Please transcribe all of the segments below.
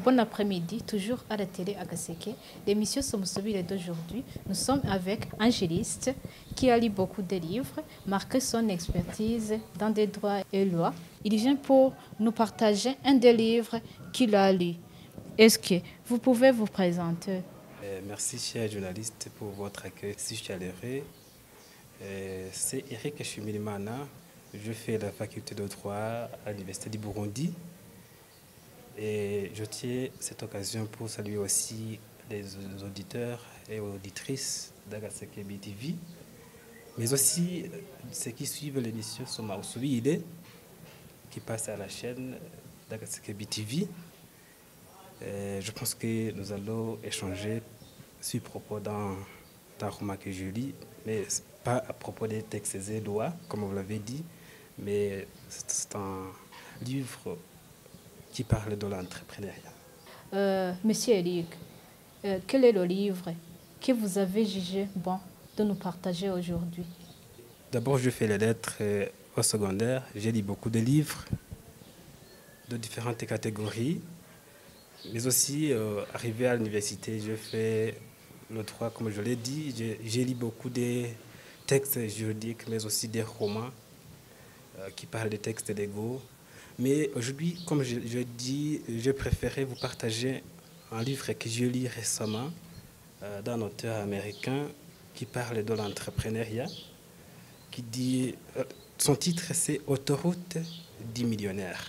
Bon après-midi, toujours à la télé à Gaseke. L'émission Somusubile d'aujourd'hui, nous sommes avec un juriste qui a lu beaucoup de livres, marqué son expertise dans des droits et lois. Il vient pour nous partager un des livres qu'il a lu. Est-ce que vous pouvez vous présenter? Merci, cher journaliste, pour votre accueil si chaleureux. C'est Eric Chimilimana. Je fais la faculté de droit à l'Université du Burundi. Et je tiens cette occasion pour saluer aussi les auditeurs et auditrices d'Agaseke BTV, mais aussi ceux qui suivent l'émission Soma Usubile, qui passe à la chaîne d'Agaseke BTV. Je pense que nous allons échanger sur propos d'un roman que je lis, mais pas à propos des textes et lois, comme vous l'avez dit, mais c'est un livre qui parle de l'entrepreneuriat. Monsieur Eric, quel est le livre que vous avez jugé bon de nous partager aujourd'hui? D'abord, je fais les lettres au secondaire. J'ai lu beaucoup de livres de différentes catégories, mais aussi arrivé à l'université, je fais le droit, comme je l'ai dit. J'ai lu beaucoup de textes juridiques, mais aussi des romans qui parlent des textes légaux. Mais aujourd'hui, comme je dis, je préférais vous partager un livre que j'ai lu récemment d'un auteur américain qui parle de l'entrepreneuriat, qui dit, son titre c'est Autoroute du millionnaire.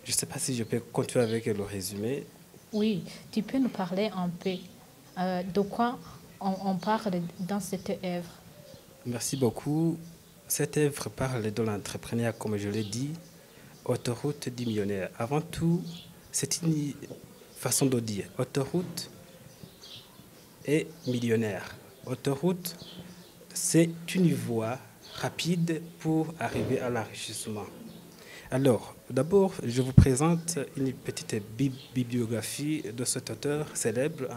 Je ne sais pas si je peux continuer avec le résumé. Oui, tu peux nous parler un peu de quoi on parle dans cette œuvre. Merci beaucoup. Cette œuvre parle de l'entrepreneuriat, comme je l'ai dit, autoroute du millionnaire. Avant tout, c'est une façon de dire. Autoroute et millionnaire. Autoroute, c'est une voie rapide pour arriver à l'enrichissement. Alors, d'abord, je vous présente une petite bibliographie de cet auteur célèbre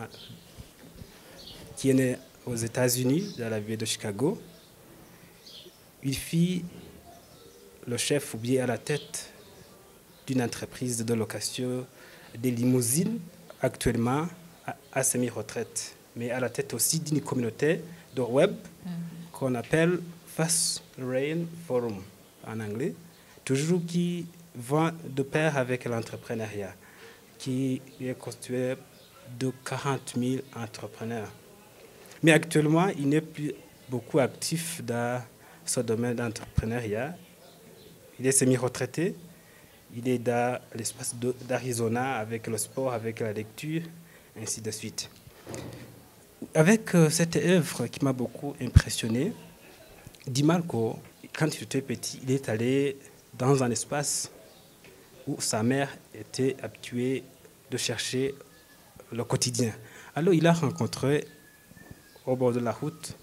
qui est né aux États-Unis, dans la ville de Chicago. Il fut le chef ou bien à la tête d'une entreprise de location des limousines, actuellement à semi-retraite, mais à la tête aussi d'une communauté de web qu'on appelle Fast Lane Forum en anglais, toujours qui va de pair avec l'entrepreneuriat, qui est constitué de 40 000 entrepreneurs. Mais actuellement, il n'est plus beaucoup actif dans ce domaine d'entrepreneuriat. Il est semi-retraité. Il est dans l'espace d'Arizona avec le sport, avec la lecture, ainsi de suite. Avec cette œuvre qui m'a beaucoup impressionné, Di Marco, quand il était petit, il est allé dans un espace où sa mère était habituée de chercher le quotidien. Alors il a rencontré au bord de la route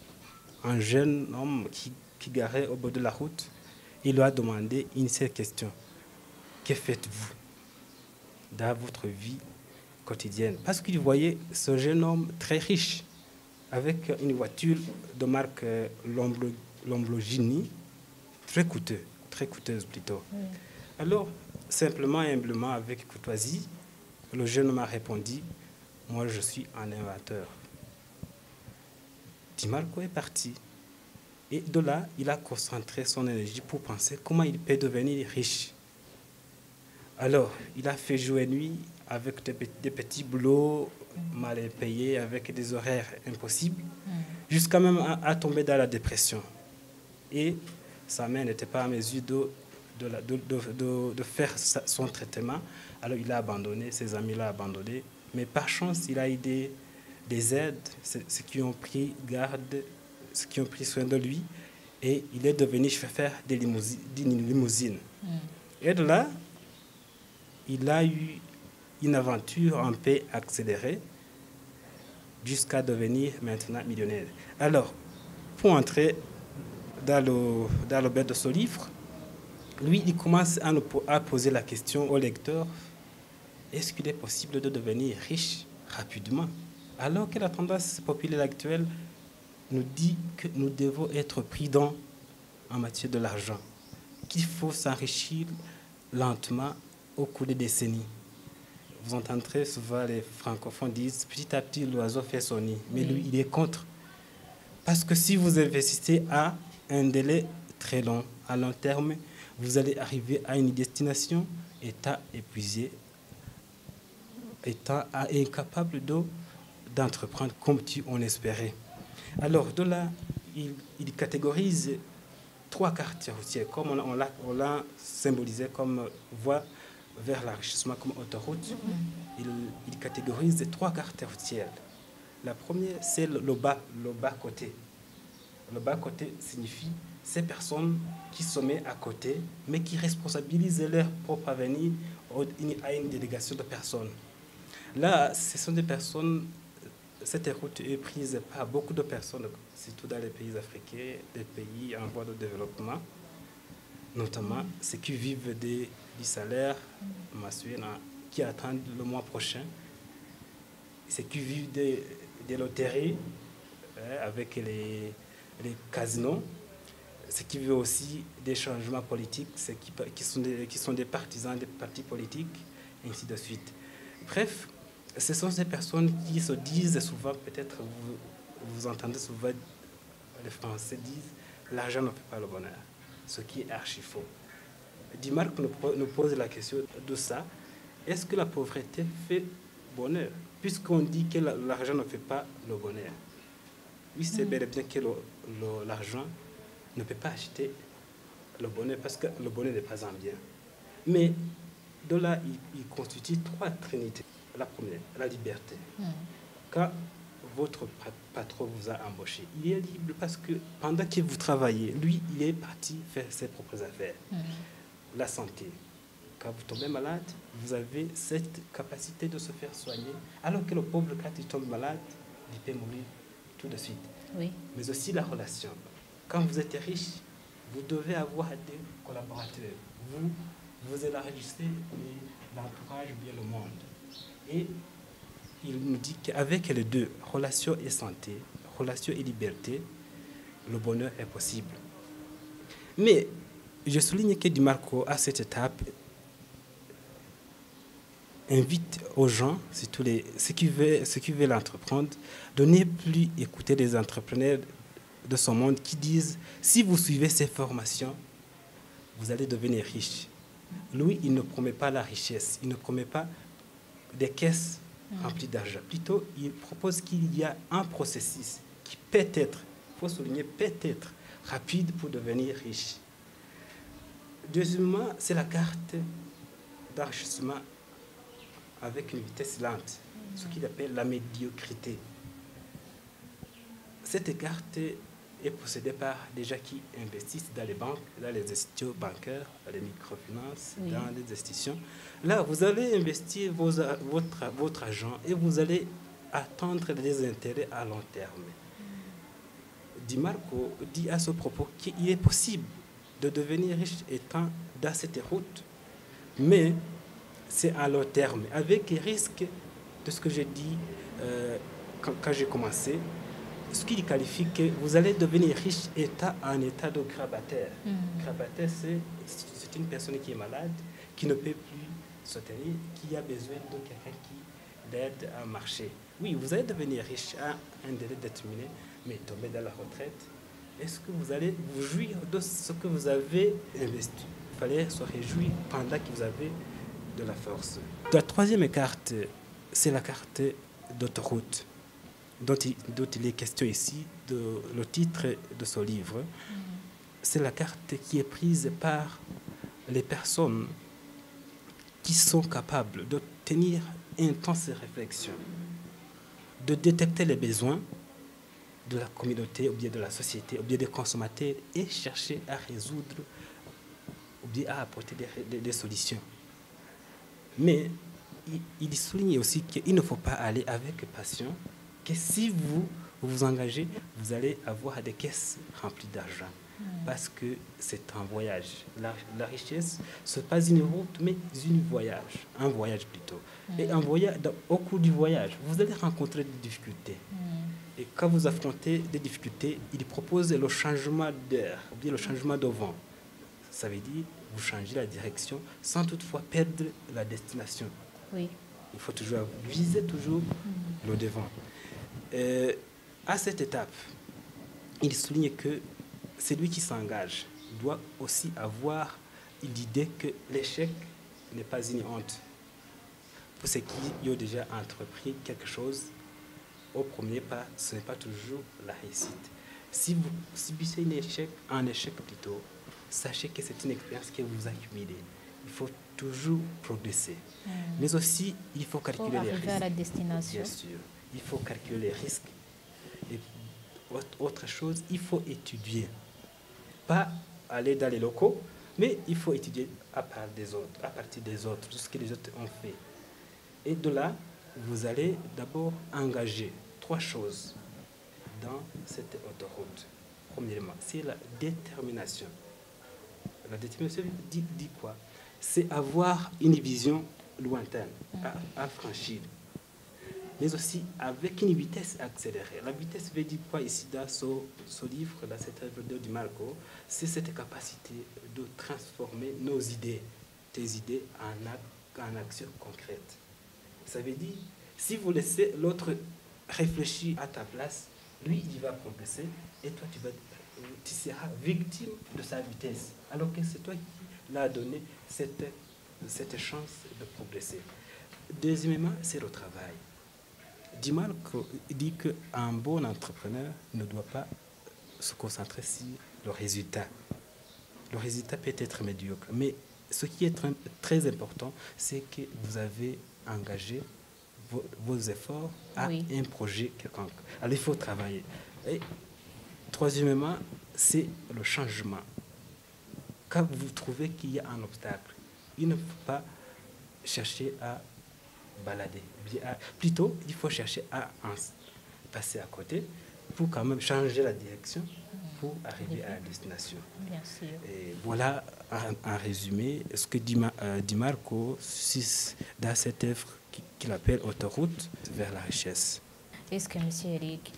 un jeune homme qui garait au bord de la route. Il lui a demandé une seule question. Que faites-vous dans votre vie quotidienne? Parce qu'il voyait ce jeune homme très riche, avec une voiture de marque Lamborghini, très coûteuse plutôt. Alors, simplement et humblement, avec courtoisie, le jeune homme a répondu, moi je suis un inventeur. Di Marco est parti. Et de là, il a concentré son énergie pour penser comment il peut devenir riche. Alors, il a fait jour et nuit avec des petits boulots mal payés, avec des horaires impossibles, jusqu'à même à tomber dans la dépression. Et sa mère n'était pas à mesure de faire son traitement. Alors, il a abandonné, ses amis l'ont abandonné. Mais par chance, il a eu des aides, ceux qui ont pris garde, ceux qui ont pris soin de lui. Et il est devenu chauffeur d'une limousine. Et de là, il a eu une aventure un peu accélérée jusqu'à devenir maintenant millionnaire. Alors, pour entrer dans le bête de ce livre, lui, il commence à poser la question au lecteur, est-ce qu'il est possible de devenir riche rapidement? Alors que la tendance populaire actuelle nous dit que nous devons être prudents en matière de l'argent, qu'il faut s'enrichir lentement au cours des décennies. vous entendrez souvent les francophones disent petit à petit l'oiseau fait son nid. Mais lui, il est contre. Parce que si vous investissez à un délai très long, à long terme, vous allez arriver à une destination étant épuisé, étant incapable d'entreprendre comme on espérait. Alors, de là, il catégorise 3 quartiers routiers, comme on l'a symbolisé comme voie vers l'enrichissement, comme autoroute. Il catégorise 3 quartiers routières. La première, c'est le bas côté. Le bas côté signifie ces personnes qui se mettent à côté, mais qui responsabilisent leur propre avenir à une délégation de personnes. Là, ce sont des personnes, cette route est prise par beaucoup de personnes, surtout dans les pays africains, des pays en voie de développement, notamment ceux qui vivent du salaire mensuel, qui attendent le mois prochain, ceux qui vivent des loteries avec les casinos, ceux qui vivent aussi des changements politiques, ceux qui sont des partisans des partis politiques, et ainsi de suite. Bref, ce sont ces personnes qui se disent souvent, peut-être vous entendez souvent, les Français disent, l'argent ne fait pas le bonheur, ce qui est archi faux. Dimarc nous pose la question de ça, est-ce que la pauvreté fait bonheur? Puisqu'on dit que l'argent ne fait pas le bonheur. Oui, c'est bel et bien que l'argent ne peut pas acheter le bonheur, parce que le bonheur n'est pas un bien. Mais de là, il constitue 3 trinités. La première, la liberté. Quand votre patron vous a embauché, il est libre parce que pendant que vous travaillez, lui, il est parti faire ses propres affaires. La santé. Quand vous tombez malade, vous avez cette capacité de se faire soigner, alors que le pauvre, quand il tombe malade, il peut mourir tout de suite. Oui. Mais aussi la relation. Quand vous êtes riche, vous devez avoir des collaborateurs. Vous élargissez l'entourage, bien le monde. Et il nous dit qu'avec les deux, relation et santé, relation et liberté, le bonheur est possible. Mais je souligne que Dimarco, à cette étape, invite aux gens, surtout ceux qui veulent entreprendre, de ne plus écouter les entrepreneurs de ce monde qui disent « si vous suivez ces formations, vous allez devenir riche ». Lui, il ne promet pas la richesse, il ne promet pas des caisses remplies d'argent. Plutôt, il propose qu'il y a un processus qui peut-être, il faut souligner, peut-être rapide pour devenir riche. Deuxièmement, c'est la carte d'enrichissement avec une vitesse lente, ce qu'il appelle la médiocrité. Cette carte est possédée par des gens qui investissent dans les banques, dans les institutions bancaires, dans les microfinances, dans les institutions. Là, vous allez investir votre argent et vous allez attendre des intérêts à long terme. Dimarco dit à ce propos qu'il est possible de devenir riche étant dans cette route, mais c'est à long terme, avec les risques de ce que j'ai dit quand j'ai commencé, ce qu'il qualifie que vous allez devenir riche étant en état de grabataire. Grabataire, c'est une personne qui est malade, qui ne peut plus se tenir, qui a besoin de quelqu'un qui l'aide à marcher. Oui, vous allez devenir riche à un délai déterminé, mais tomber dans la retraite. Est-ce que vous allez vous jouir de ce que vous avez investi? Il fallait se réjouir pendant que vous avez de la force. La troisième carte, c'est la carte d'autoroute, dont il est question ici, le titre de ce livre. C'est la carte qui est prise par les personnes qui sont capables de tenir une intense réflexion, de détecter les besoins de la communauté, ou bien de la société, ou bien des consommateurs, et chercher à résoudre, ou bien à apporter des solutions. Mais il souligne aussi qu'il ne faut pas aller avec passion, que si vous vous engagez, vous allez avoir des caisses remplies d'argent. Parce que c'est un voyage. La richesse, ce n'est pas une route, mais un voyage plutôt. Et au cours du voyage, vous allez rencontrer des difficultés. Et quand vous affrontez des difficultés, il propose le changement d'air, ou bien le changement de vent. Ça veut dire vous changez la direction sans toutefois perdre la destination. Oui. Il faut toujours viser toujours le devant. À cette étape, il souligne que celui qui s'engage doit aussi avoir l'idée que l'échec n'est pas une honte. Pour ceux qui ont déjà entrepris quelque chose, au premier pas, ce n'est pas toujours la réussite. Si vous subissez un échec plutôt, sachez que c'est une expérience que vous accumulez. Il faut toujours progresser. Mais aussi, il faut calculer les risques. Pour arriver à la destination. Bien sûr. Il faut calculer les risques. Et autre chose, il faut étudier. Pas aller dans les locaux, mais il faut étudier à partir des autres, tout ce que les autres ont fait. Et de là, vous allez d'abord engager 3 choses dans cette autoroute. Premièrement, c'est la détermination. La détermination dit quoi? C'est avoir une vision lointaine à franchir, mais aussi avec une vitesse accélérée. La vitesse veut dire quoi ici dans ce livre, dans cette œuvre de Di Marco? C'est cette capacité de transformer nos idées, tes idées en actions concrètes. Ça veut dire, si vous laissez l'autre réfléchir à ta place, lui, il va progresser et toi, tu seras victime de sa vitesse. Alors que c'est toi qui l'as donné cette chance de progresser. Deuxièmement, c'est le travail. Di Marco dit qu'un bon entrepreneur ne doit pas se concentrer sur le résultat. Le résultat peut être médiocre, mais ce qui est très important, c'est que vous avez engagé vos efforts à un projet quelconque. Alors, il faut travailler. Et troisièmement, c'est le changement. Quand vous trouvez qu'il y a un obstacle, il ne faut pas chercher à balader. Plutôt, il faut chercher à en passer à côté pour quand même changer la direction pour arriver à la destination. Bien sûr. Et voilà, en résumé, ce que Di Marco dans cette œuvre qu'il appelle Autoroute vers la richesse. Est-ce que, M. Eric,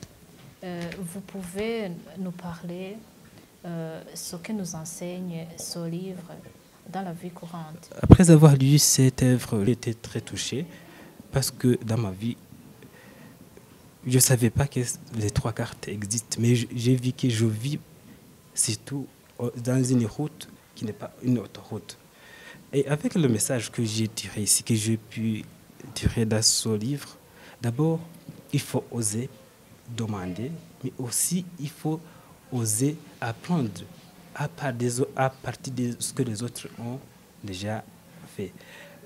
vous pouvez nous parler ce que nous enseigne ce livre dans la vie courante? Après avoir lu cette œuvre, j'ai été très touché parce que dans ma vie, je ne savais pas que les 3 cartes existent, mais j'ai vu que je vis surtout dans une route qui n'est pas une autoroute. Et avec le message que j'ai tiré ici, que j'ai pu tirer dans ce livre, d'abord, il faut oser demander, mais aussi il faut oser apprendre à partir de ce que les autres ont déjà fait.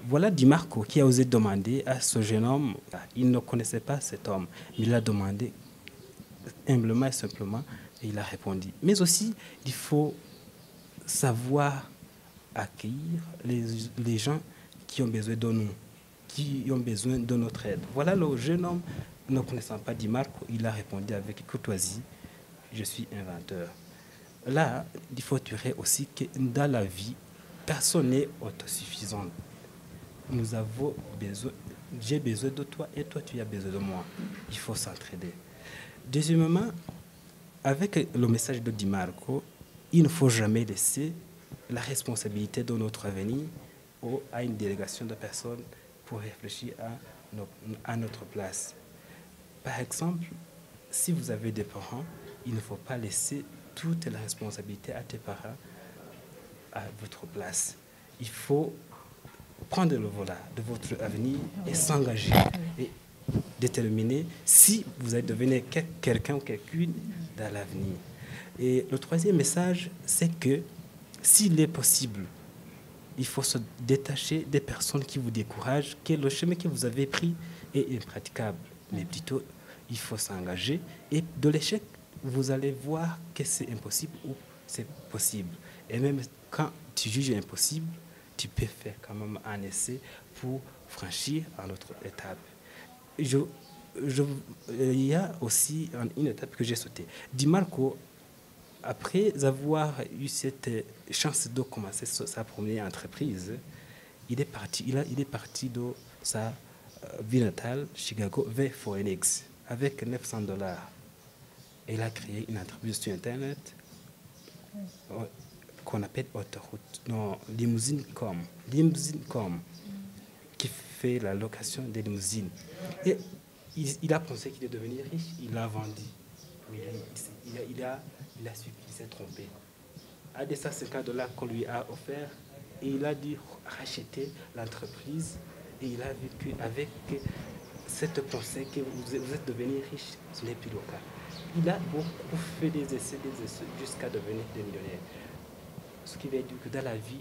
Voilà Di Marco qui a osé demander à ce jeune homme, il ne connaissait pas cet homme, mais il a demandé humblement et simplement, et il a répondu. Mais aussi, il faut savoir accueillir les gens qui ont besoin de nous, qui ont besoin de notre aide. Voilà le jeune homme, ne connaissant pas Di Marco, il a répondu avec courtoisie, je suis inventeur. Là, il faut tirer aussi que dans la vie, personne n'est autosuffisant. Nous avons besoin, j'ai besoin de toi et toi tu as besoin de moi. Il faut s'entraider. Deuxièmement, avec le message de Di Marco, il ne faut jamais laisser la responsabilité de notre avenir à une délégation de personnes pour réfléchir à notre place. Par exemple, si vous avez des parents, il ne faut pas laisser toute la responsabilité à tes parents à votre place. Il faut prendre le volant de votre avenir et s'engager et déterminer si vous allez devenir quelqu'un ou quelqu'une dans l'avenir. Et le troisième message, c'est que s'il est possible, il faut se détacher des personnes qui vous découragent, que le chemin que vous avez pris est impraticable. Mais plutôt, il faut s'engager. Et de l'échec, vous allez voir que c'est impossible ou c'est possible. Et même quand tu juges impossible, tu peux faire quand même un essai pour franchir à l'autre étape. Il y a aussi une étape que j'ai sautée. Di Marco, après avoir eu cette chance de commencer sa première entreprise, il est parti de sa ville natale, Chicago, vers Phoenix, avec $900. Il a créé une entreprise sur Internet qu'on appelle Autoroute, non, Limousine.com, qui fait la location des limousines. Et il a pensé qu'il est devenu riche, il l'a vendu. Oui, il a su qu'il s'est trompé. À des $150 qu'on lui a offert, et il a dû racheter l'entreprise, et il a vu qu'avec cette pensée que vous êtes devenu riche, ce n'est plus le cas. Il a beaucoup fait des essais jusqu'à devenir des millionnaires. Ce qui veut dire que dans la vie,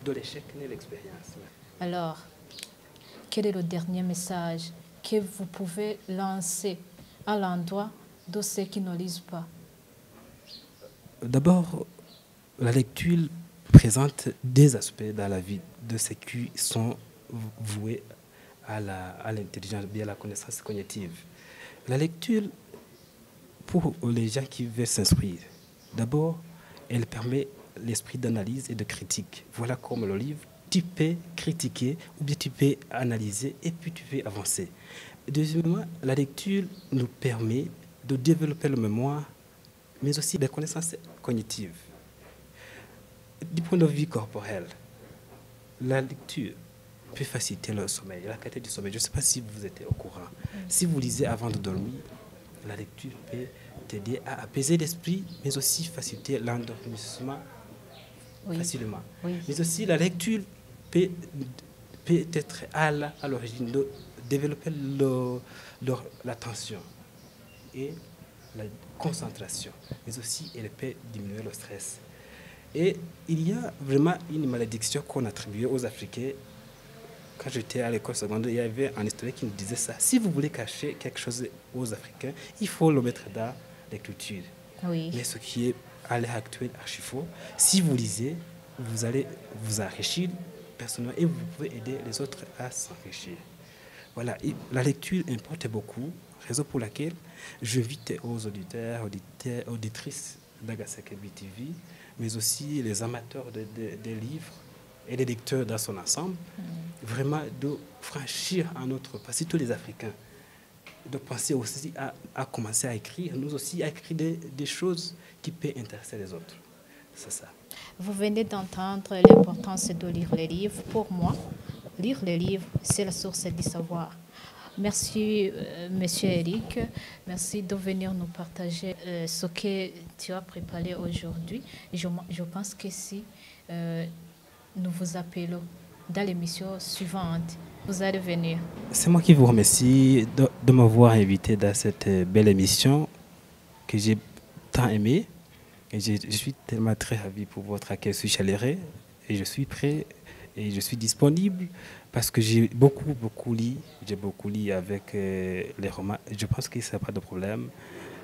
de l'échec naît l'expérience. Alors, quel est le dernier message que vous pouvez lancer à l'endroit de ceux qui ne lisent pas? D'abord, la lecture présente des aspects dans la vie de ceux qui sont voués à l'intelligence, bien à la connaissance cognitive. La lecture, pour les gens qui veulent s'instruire, d'abord, elle permet l'esprit d'analyse et de critique. Voilà comme le livre, tu peux critiquer ou bien tu peux analyser et puis tu peux avancer. Deuxièmement, la lecture nous permet de développer la mémoire, mais aussi des connaissances cognitives. Du point de vue corporel, la lecture peut faciliter le sommeil, la qualité du sommeil. Je ne sais pas si vous êtes au courant. Si vous lisez avant de dormir, la lecture peut t'aider à apaiser l'esprit, mais aussi faciliter l'endormissement facilement. Oui. Mais aussi, la lecture peut être à l'origine de développer l'attention et la concentration, mais aussi elle peut diminuer le stress. Et il y a vraiment une malédiction qu'on attribuait aux Africains. Quand j'étais à l'école secondaire, il y avait un historien qui nous disait ça. Si vous voulez cacher quelque chose aux Africains, il faut le mettre dans l'écriture. Oui. Mais ce qui est à l'heure actuelle archi faux. Si vous lisez, vous allez vous enrichir personnellement et vous pouvez aider les autres à s'enrichir. Voilà, et la lecture importe beaucoup, raison pour laquelle j'invite aux auditeurs, auditrices d'Agaseke BTV, mais aussi les amateurs des livres et les lecteurs dans son ensemble, vraiment de franchir un autre pas, surtout les Africains, de penser aussi à commencer à écrire, nous aussi à écrire des choses qui peuvent intéresser les autres. C'est ça. Vous venez d'entendre l'importance de lire les livres. Pour moi, lire les livres, c'est la source du savoir. Merci, Monsieur Eric. Merci de venir nous partager ce que tu as préparé aujourd'hui. Je pense que si nous vous appelons dans l'émission suivante, vous allez venir. C'est moi qui vous remercie de m'avoir invité dans cette belle émission que j'ai tant aimée. Et je suis tellement très ravi pour votre accueil sur chaleureux. Et je suis prêt et je suis disponible parce que j'ai beaucoup lu. J'ai beaucoup lu avec les romans. Je pense que ça n'a pas de problème.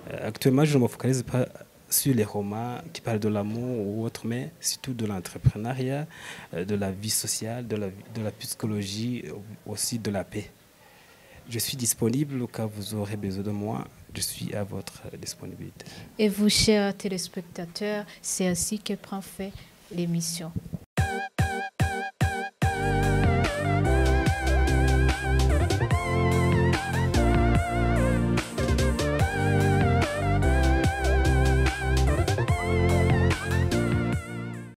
Actuellement, je ne me focalise pas sur les romans qui parlent de l'amour ou autre, mais surtout de l'entrepreneuriat, de la vie sociale, de la psychologie, aussi de la paix. Je suis disponible au cas où vous aurez besoin de moi. Je suis à votre disponibilité. Et vous, chers téléspectateurs, c'est ainsi que prend fin l'émission.